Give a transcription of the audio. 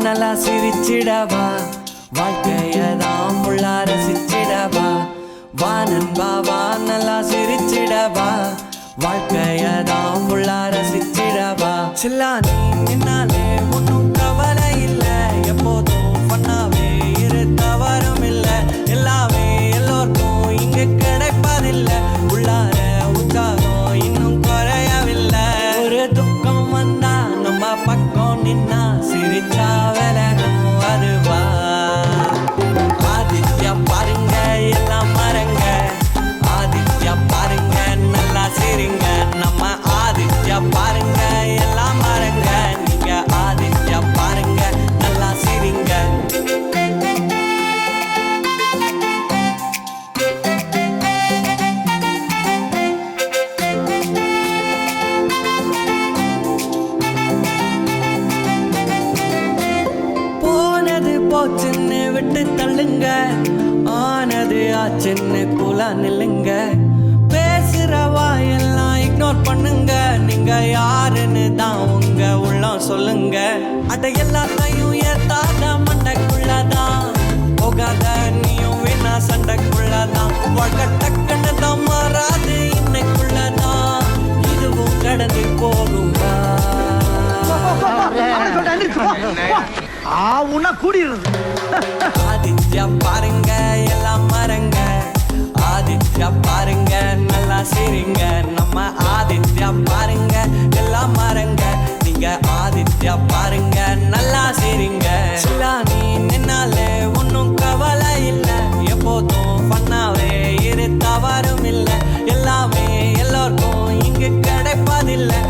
நல்லா சிரிச்சிடவா வாழ்க்கையதான் முள்ளா ரசிச்சிடவா வா நண்பா வா நல்லா சிரிச்சிடவா வாழ்க்கையதான் முள்ளா ரசிச்சிடவா சில்லா நீ நின்னாலே ஒன்னும் கவலை இல்லை எப்போதும் பண்ணாவே இரு தவறும் இல்லை எல்லாமே எல்லோருக்கும் இங்கு கிடைப்பதில்லை உள்ளார உற்சாகம் இன்னும் குறையவில்லை ஒரு துக்கம் வந்தா நம்ம பக்கம் நின்னா சிரிச்சா விலகும் அதுவா ஆதித்யா பாருங்க எல்லாம் மறங்க ஆதித்யா பாருங்க நல்லா சிரிங்க நம்ம ஆதித்யா பாருங்க எல்லாம் மறங்க நீங்க ஆதித்யா பாருங்க நல்லா சிரிங்க போனது போச்சுன்னு விட்டு தள்ளுங்க ஆனது ஆச்சுன்னு கூலா நில்லுங்க பேசுற வாயெல்லாம் இக்னோர் பண்ணுங்க நீங்க யாருன்னு தான் உங்க உள்ளம் சொல்லுங்க அட எல்லாத்தையும் ஏத்தாத மண்டைக்குள்ளதான் போகாத நீயும் வேணா சண்டைக்குள்ளதான் வாழ்க்கை டக்குன்னு தான் மாறாது இன்னைக்குள்ளதான் இதுவும் கடந்து போகுமா ஆதித்யா பாருங்க எல்லாம் மறங்க ஆதித்யா பாருங்க நல்லா சிரிங்க நம்ம ஆதித்யா பாருங்க எல்லாம் மறங்க நீங்க ஆதித்யா பாருங்க நல்லா சிரிங்க சிலா நீ நின்னாலே ஒன்னும் கவலை இல்லை எப்போதும் பண்ணாவே இரு தவறும் இல்லை எல்லாமே எல்லோருக்கும் இங்கு கிடைப்பதில்லை